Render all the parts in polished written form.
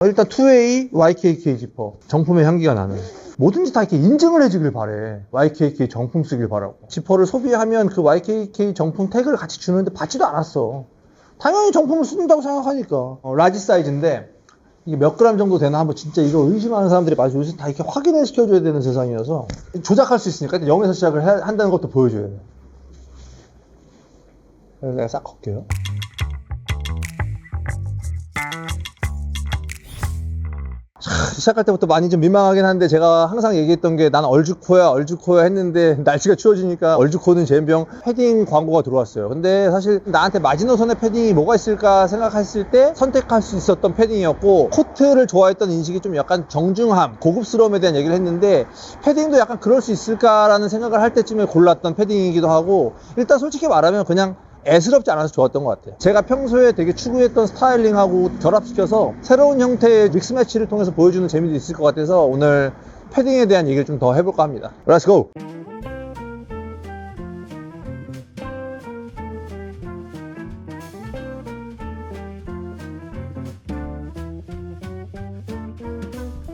일단 2A YKK 지퍼, 정품의 향기가 나는. 뭐든지 다 이렇게 인증을 해주길 바래. YKK 정품 쓰길 바라고. 지퍼를 소비하면 그 YKK 정품 태그를 같이 주는데 받지도 않았어. 당연히 정품을 쓴다고 생각하니까. 라지 사이즈인데 이게 몇 그램 정도 되나 한번 진짜 이거 의심하는 사람들이 많아서 요새 다 이렇게 확인을 시켜줘야 되는 세상이어서 조작할 수 있으니까 일단 0에서 시작을 한다는 것도 보여줘야 돼. 그래서 내가 싹 걷게요. 시작할 때부터 많이 좀 민망하긴 한데 제가 항상 얘기했던 게 난 얼죽코야 했는데 날씨가 추워지니까 얼죽코는 제임병 패딩 광고가 들어왔어요. 근데 사실 나한테 마지노선의 패딩이 뭐가 있을까 생각했을 때 선택할 수 있었던 패딩이었고, 코트를 좋아했던 인식이 좀 약간 정중함, 고급스러움에 대한 얘기를 했는데 패딩도 약간 그럴 수 있을까라는 생각을 할 때쯤에 골랐던 패딩이기도 하고, 일단 솔직히 말하면 그냥 애스럽지 않아서 좋았던 것 같아요. 제가 평소에 되게 추구했던 스타일링하고 결합시켜서 새로운 형태의 믹스 매치를 통해서 보여주는 재미도 있을 것 같아서 오늘 패딩에 대한 얘기를 좀 더 해볼까 합니다. Let's go!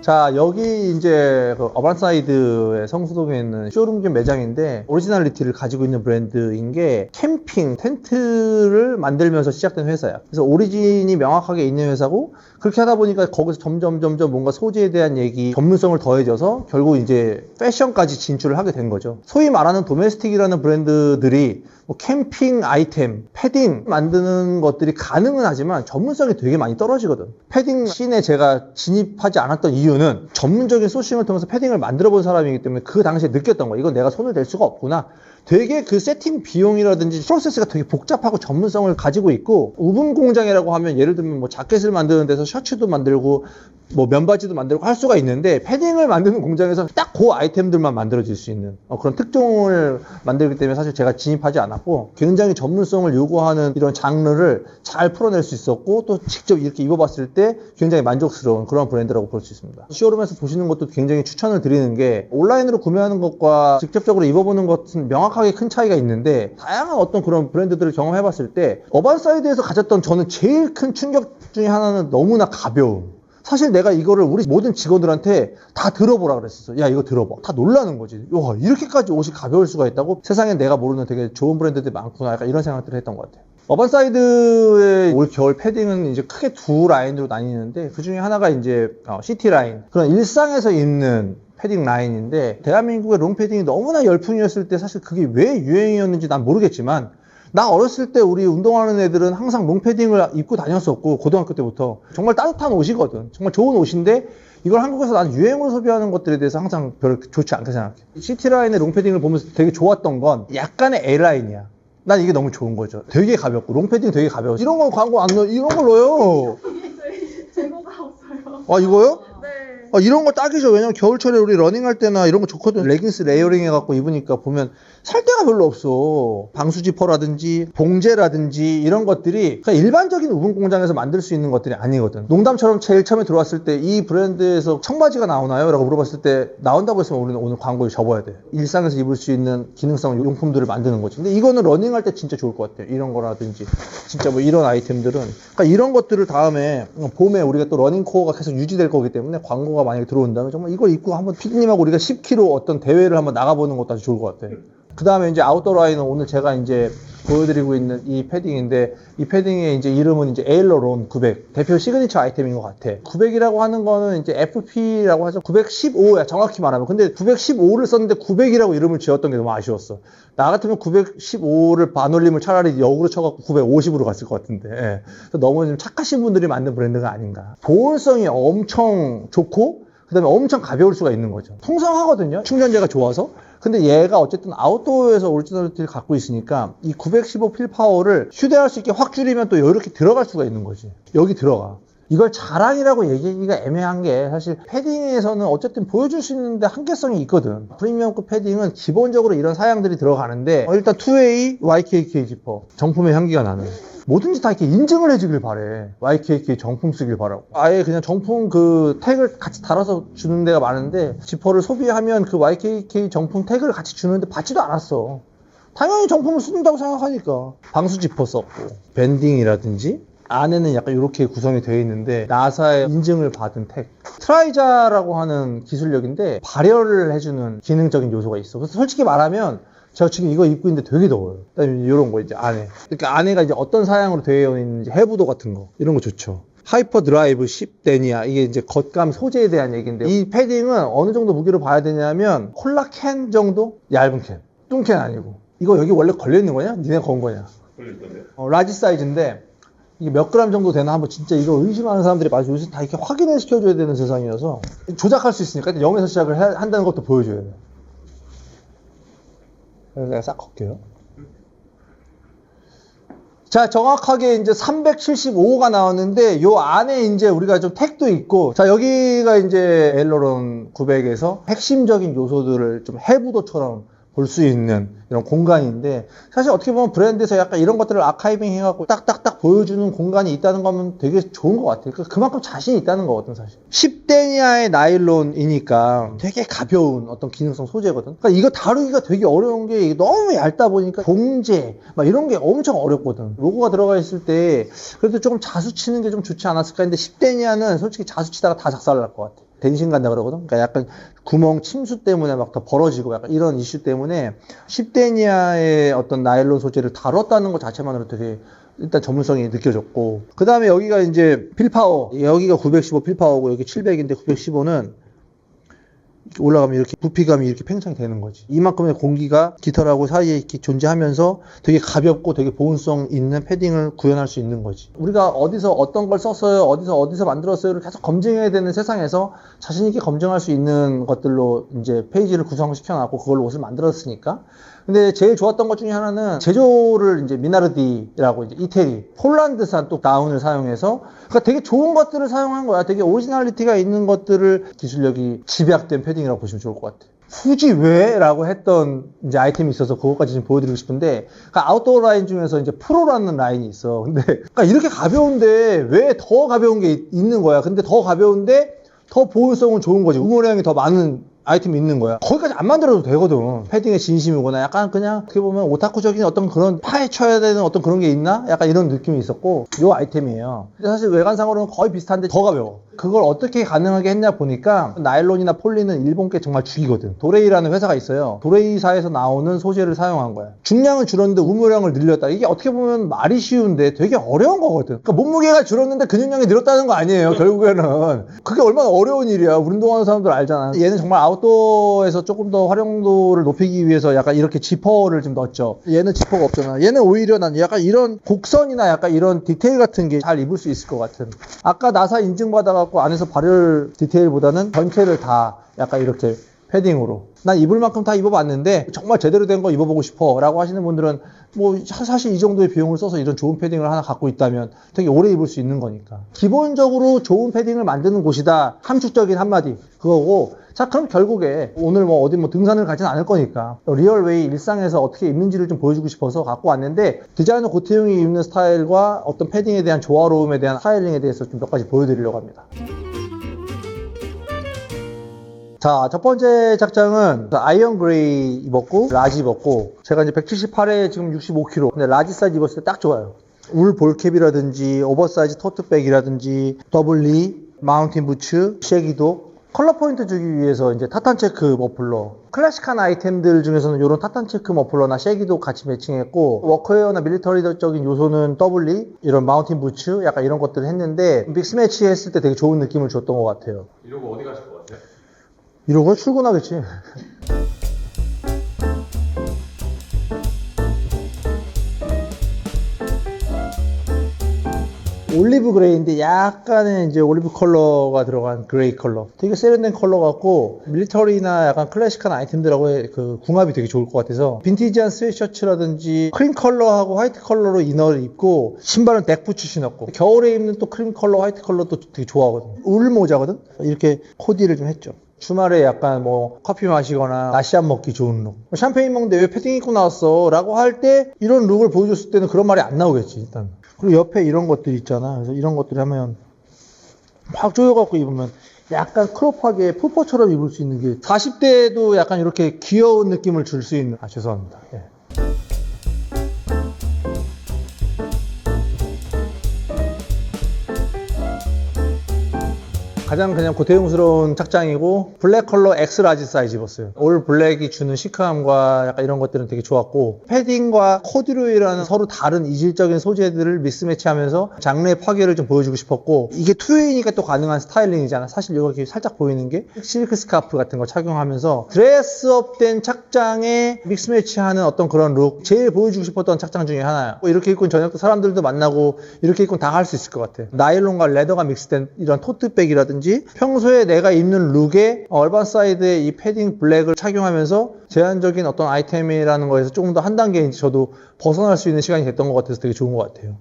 자, 여기 이제 그 어반사이드의 성수동에 있는 쇼룸 겸 매장인데 오리지널리티를 가지고 있는 브랜드인 게 캠핑 텐트를 만들면서 시작된 회사야. 그래서 오리진이 명확하게 있는 회사고, 그렇게 하다 보니까 거기서 점점 뭔가 소재에 대한 얘기, 전문성을 더해져서 결국 이제 패션까지 진출을 하게 된 거죠. 소위 말하는 도메스틱이라는 브랜드들이 뭐 캠핑 아이템, 패딩 만드는 것들이 가능은 하지만 전문성이 되게 많이 떨어지거든. 패딩 씬에 제가 진입하지 않았던 이유는 전문적인 소싱을 통해서 패딩을 만들어 본 사람이기 때문에 그 당시에 느꼈던 거야. 이건 내가 손을 댈 수가 없구나. 되게 그 세팅 비용이라든지 프로세스가 되게 복잡하고 전문성을 가지고 있고, 우분 공장이라고 하면 예를 들면 뭐 자켓을 만드는 데서 셔츠도 만들고 뭐 면바지도 만들고 할 수가 있는데, 패딩을 만드는 공장에서 딱 그 아이템들만 만들어질 수 있는 그런 특종을 만들기 때문에 사실 제가 진입하지 않았고, 굉장히 전문성을 요구하는 이런 장르를 잘 풀어낼 수 있었고, 또 직접 이렇게 입어봤을 때 굉장히 만족스러운 그런 브랜드라고 볼 수 있습니다. 쇼룸에서 보시는 것도 굉장히 추천을 드리는 게, 온라인으로 구매하는 것과 직접적으로 입어보는 것은 명확하게 큰 차이가 있는데, 다양한 어떤 그런 브랜드들을 경험해봤을 때 어반사이드에서 가졌던 저는 제일 큰 충격 중에 하나는 너무나 가벼움. 사실 내가 이거를 우리 모든 직원들한테 다 들어보라 그랬었어. 야, 이거 들어봐. 다 놀라는 거지. 와, 이렇게까지 옷이 가벼울 수가 있다고? 세상에 내가 모르는 되게 좋은 브랜드들이 많구나. 약간 이런 생각들을 했던 것 같아요. 어반사이드의 올 겨울 패딩은 이제 크게 두 라인으로 나뉘는데, 그 중에 하나가 이제 시티 라인, 그런 일상에서 입는 패딩 라인인데, 대한민국의 롱패딩이 너무나 열풍이었을 때 사실 그게 왜 유행이었는지 난 모르겠지만, 나 어렸을 때 우리 운동하는 애들은 항상 롱패딩을 입고 다녔었고, 고등학교 때부터 정말 따뜻한 옷이거든. 정말 좋은 옷인데 이걸 한국에서 난 유행으로 소비하는 것들에 대해서 항상 별로 좋지 않게 생각해. 시티라인의 롱패딩을 보면서 되게 좋았던 건 약간의 L라인이야. 난 이게 너무 좋은 거죠. 되게 가볍고, 롱패딩 되게 가벼워. 이런 거 광고 안 넣어. 이런 걸 넣어요. 저희 재고가 없어요. 아, 이거요? 네. 이런 거 딱이죠. 왜냐면 겨울철에 우리 러닝할 때나 이런 거 좋거든. 레깅스 레이어링 해갖고 입으니까 보면 살 데가 별로 없어. 방수지퍼라든지 봉제라든지 이런 것들이 그냥 일반적인 우분 공장에서 만들 수 있는 것들이 아니거든. 농담처럼 제일 처음에 들어왔을 때 이 브랜드에서 청바지가 나오나요? 라고 물어봤을 때 나온다고 했으면 우리는 오늘 광고에 접어야 돼. 일상에서 입을 수 있는 기능성 용품들을 만드는 거지. 근데 이거는 러닝할 때 진짜 좋을 것 같아. 이런 거라든지 진짜 뭐 이런 아이템들은, 그러니까 이런 것들을 다음에 봄에 우리가 또 러닝 코어가 계속 유지될 거기 때문에 광고가 만약에 들어온다면 정말 이걸 입고 한번 피디님하고 우리가 10km 어떤 대회를 한번 나가보는 것도 아주 좋을 것 같아. 그 다음에 이제 아웃도어 라인은 오늘 제가 이제 보여드리고 있는 이 패딩인데, 이 패딩의 이제 이름은 이제 에일러론 900. 대표 시그니처 아이템인 것 같아. 900이라고 하는 거는 이제 FP라고 하죠. 915야, 정확히 말하면. 근데 915를 썼는데 900이라고 이름을 지었던 게 너무 아쉬웠어. 나 같으면 915를 반올림을 차라리 역으로 쳐갖고 950으로 갔을 것 같은데. 예. 너무 좀 착하신 분들이 만든 브랜드가 아닌가. 보온성이 엄청 좋고, 그 다음에 엄청 가벼울 수가 있는 거죠. 통상하거든요. 충전재가 좋아서. 근데 얘가 어쨌든 아웃도어에서 오리지널리티를 갖고 있으니까 이 915 필파워를 휴대할 수 있게 확 줄이면 또 이렇게 들어갈 수가 있는 거지. 여기 들어가. 이걸 자랑이라고 얘기하기가 애매한 게, 사실 패딩에서는 어쨌든 보여줄 수 있는데 한계성이 있거든. 프리미엄급 패딩은 기본적으로 이런 사양들이 들어가는데, 일단 2A YKK 지퍼, 정품의 향기가 나는. 뭐든지 다 이렇게 인증을 해주길 바래. YKK 정품 쓰길 바라고. 아예 그냥 정품 그 태그를 같이 달아서 주는 데가 많은데, 지퍼를 소비하면 그 YKK 정품 태그를 같이 주는데 받지도 않았어. 당연히 정품을 쓴다고 생각하니까. 방수 지퍼 썼고, 밴딩이라든지 안에는 약간 이렇게 구성이 되어 있는데 나사의 인증을 받은 택. 트라이자라고 하는 기술력인데 발열을 해주는 기능적인 요소가 있어. 그래서 솔직히 말하면 제가 지금 이거 입고 있는데 되게 더워요. 그다음에 이런 거 이제 안에. 그러니까 안에가 이제 어떤 사양으로 되어 있는지 해부도 같은 거 이런 거 좋죠. 하이퍼 드라이브 10데니아 이게 이제 겉감 소재에 대한 얘기인데 이 패딩은 어느 정도 무게로 봐야 되냐면 콜라 캔 정도 얇은 캔, 뚱캔 아니고. 이거 여기 원래 걸려 있는 거냐? 니네 건 거냐? 걸려 있던데. 라지 사이즈인데 이게 몇 그램 정도 되나 한번 진짜 이거 의심하는 사람들이 많이 요새 다 이렇게 확인을 시켜줘야 되는 세상이어서 조작할 수 있으니까 0에서 시작을 한다는 것도 보여줘야 돼요. 그래서 내가 싹 걷게요. 자, 정확하게 이제 375가 나왔는데, 요 안에 이제 우리가 좀 택도 있고, 자, 여기가 이제 엘러론 900에서 핵심적인 요소들을 좀 해부도처럼 볼 수 있는 이런 공간인데, 사실 어떻게 보면 브랜드에서 약간 이런 것들을 아카이빙 해갖고 딱딱딱 보여주는 공간이 있다는 거면 되게 좋은 것 같아요. 그만큼 자신이 있다는 거거든, 사실. 10데니아의 나일론이니까 되게 가벼운 어떤 기능성 소재거든. 그러니까 이거 다루기가 되게 어려운 게 이게 너무 얇다 보니까 봉제, 막 이런 게 엄청 어렵거든. 로고가 들어가 있을 때 그래도 조금 자수치는 게 좀 좋지 않았을까 했는데 10데니아는 솔직히 자수치다가 다 작살날 것 같아. 댄신 간다 그러거든. 그러니까 약간 구멍 침수 때문에 막 더 벌어지고 약간 이런 이슈 때문에 10데니아의 어떤 나일론 소재를 다뤘다는 것 자체만으로 되게 일단 전문성이 느껴졌고, 그 다음에 여기가 이제 필파워, 여기가 915 필파워고 여기 700인데 915는 올라가면 이렇게 부피감이 이렇게 팽창이 되는 거지. 이만큼의 공기가 깃털하고 사이에 이렇게 존재하면서 되게 가볍고 되게 보온성 있는 패딩을 구현할 수 있는 거지. 우리가 어디서 어떤 걸 썼어요, 어디서 만들었어요를 계속 검증해야 되는 세상에서 자신 있게 검증할 수 있는 것들로 이제 페이지를 구성시켜 놨고 그걸로 옷을 만들었으니까. 근데 제일 좋았던 것 중에 하나는 제조를 이제 미나르디라고 이제 이태리, 폴란드산 또 다운을 사용해서 그러니까 되게 좋은 것들을 사용한 거야. 되게 오리지널리티가 있는 것들을 기술력이 집약된 패딩이라고 보시면 좋을 것 같아. 굳이 왜? 라고 했던 이제 아이템이 있어서 그것까지 좀 보여드리고 싶은데, 그러니까 아웃도어 라인 중에서 이제 프로라는 라인이 있어. 근데 그러니까 이렇게 가벼운데 왜 더 가벼운 게 있는 거야. 근데 더 가벼운데 더 보온성은 좋은 거지. 우물량이 더 많은 아이템이 있는 거야. 거기까지 안 만들어도 되거든. 패딩의 진심이거나 약간 그냥 어떻게 보면 오타쿠적인 어떤 그런 파헤쳐야 되는 어떤 그런 게 있나? 약간 이런 느낌이 있었고, 요 아이템이에요. 근데 사실 외관상으로는 거의 비슷한데 더 가벼워. 그걸 어떻게 가능하게 했냐 보니까 나일론이나 폴리는 일본께 정말 죽이거든. 도레이라는 회사가 있어요. 도레이사에서 나오는 소재를 사용한 거야. 중량은 줄었는데 우물량을 늘렸다. 이게 어떻게 보면 말이 쉬운데 되게 어려운 거거든. 그러니까 몸무게가 줄었는데 근육량이 늘었다는 거 아니에요, 결국에는. 그게 얼마나 어려운 일이야. 운동하는 사람들 알잖아. 얘는 정말 아웃도어에서 조금 더 활용도를 높이기 위해서 약간 이렇게 지퍼를 좀 넣었죠. 얘는 지퍼가 없잖아. 얘는 오히려 난 약간 이런 곡선이나 약간 이런 디테일 같은 게 잘 입을 수 있을 것 같은. 아까 나사 인증받아갖고 안에서 발열 디테일보다는 전체를 다 약간 이렇게 패딩으로 난 입을 만큼 다 입어봤는데 정말 제대로 된 거 입어보고 싶어 라고 하시는 분들은 뭐 사실 이 정도의 비용을 써서 이런 좋은 패딩을 하나 갖고 있다면 되게 오래 입을 수 있는 거니까. 기본적으로 좋은 패딩을 만드는 곳이다, 함축적인 한마디 그거고. 자, 그럼 결국에 오늘 뭐 어디 뭐 등산을 가진 않을 거니까 리얼웨이 일상에서 어떻게 입는지를 좀 보여주고 싶어서 갖고 왔는데, 디자이너 고태용이 입는 스타일과 어떤 패딩에 대한 조화로움에 대한 스타일링에 대해서 좀 몇 가지 보여드리려고 합니다. 자, 첫 번째 착장은 아이언 그레이 입었고 라지 입었고, 제가 이제 178에 지금 65kg. 근데 라지 사이즈 입었을 때 딱 좋아요. 울 볼캡이라든지 오버사이즈 토트백이라든지 더블리, 마운틴 부츠, 쉐기도 컬러 포인트 주기 위해서 이제 타탄 체크 머플러, 클래식한 아이템들 중에서는 이런 타탄 체크 머플러나 쉐기도 같이 매칭했고, 워크웨어나 밀리터리적인 요소는 더블리, 이런 마운틴 부츠 약간 이런 것들을 했는데 믹스매치 했을 때 되게 좋은 느낌을 줬던 것 같아요. 이러고 어디 가실 것 같아요? 이러고 출근하겠지. 올리브 그레이인데 약간의 이제 올리브 컬러가 들어간 그레이 컬러. 되게 세련된 컬러 같고, 밀리터리나 약간 클래식한 아이템들하고의 그 궁합이 되게 좋을 것 같아서 빈티지한 스웨셔츠라든지 크림 컬러하고 화이트 컬러로 이너를 입고, 신발은 덱부츠 신었고, 겨울에 입는 또 크림 컬러, 화이트 컬러도 되게 좋아하거든. 울 모자거든. 이렇게 코디를 좀 했죠. 주말에 약간 뭐 커피 마시거나 나시안 먹기 좋은 룩. 샴페인 먹는데 왜 패딩 입고 나왔어? 라고 할 때 이런 룩을 보여줬을 때는 그런 말이 안 나오겠지, 일단. 그리고 옆에 이런 것들 있잖아. 그래서 이런 것들 하면 확 조여갖고 입으면 약간 크롭하게 푸퍼처럼 입을 수 있는 게 40대에도 약간 이렇게 귀여운 느낌을 줄 수 있는. 죄송합니다. 예. 가장 그냥 고대용스러운 착장이고 블랙 컬러 X 라지 사이즈 입었어요. 올 블랙이 주는 시크함과 약간 이런 것들은 되게 좋았고 패딩과 코듀로이라는 서로 다른 이질적인 소재들을 미스매치하면서 장르의 파괴를 좀 보여주고 싶었고 이게 투웨이니까 또 가능한 스타일링이잖아. 사실 여기 살짝 보이는 게 실크 스카프 같은 거 착용하면서 드레스업된 착장에 믹스매치하는 어떤 그런 룩 제일 보여주고 싶었던 착장 중에 하나야. 이렇게 입고 저녁 때 사람들도 만나고 이렇게 입고 다 할 수 있을 것 같아. 나일론과 레더가 믹스된 이런 토트백이라든지 평소에 내가 입는 룩에 얼반 사이드의 이 패딩 블랙을 착용하면서 제한적인 어떤 아이템이라는 거에서 조금 더 한 단계 이제 저도 벗어날 수 있는 시간이 됐던 것 같아서 되게 좋은 것 같아요.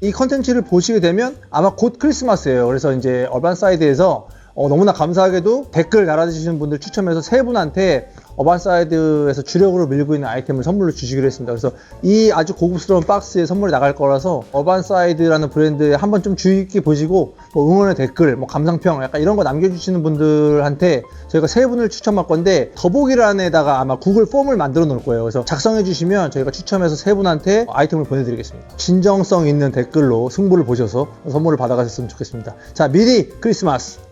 이 컨텐츠를 보시게 되면 아마 곧 크리스마스예요. 그래서 이제 얼반 사이드에서 너무나 감사하게도 댓글 달아주시는 분들 추첨해서 3분한테 어반사이드에서 주력으로 밀고 있는 아이템을 선물로 주시기로 했습니다. 그래서 이 아주 고급스러운 박스에 선물이 나갈 거라서 어반사이드라는 브랜드에 한번 좀 주의 깊게 보시고 뭐 응원의 댓글, 뭐 감상평 약간 이런 거 남겨주시는 분들한테 저희가 3분을 추첨할 건데 더보기란에다가 아마 구글 폼을 만들어 놓을 거예요. 그래서 작성해 주시면 저희가 추첨해서 3분한테 아이템을 보내드리겠습니다. 진정성 있는 댓글로 승부를 보셔서 선물을 받아가셨으면 좋겠습니다. 자, 미리 크리스마스!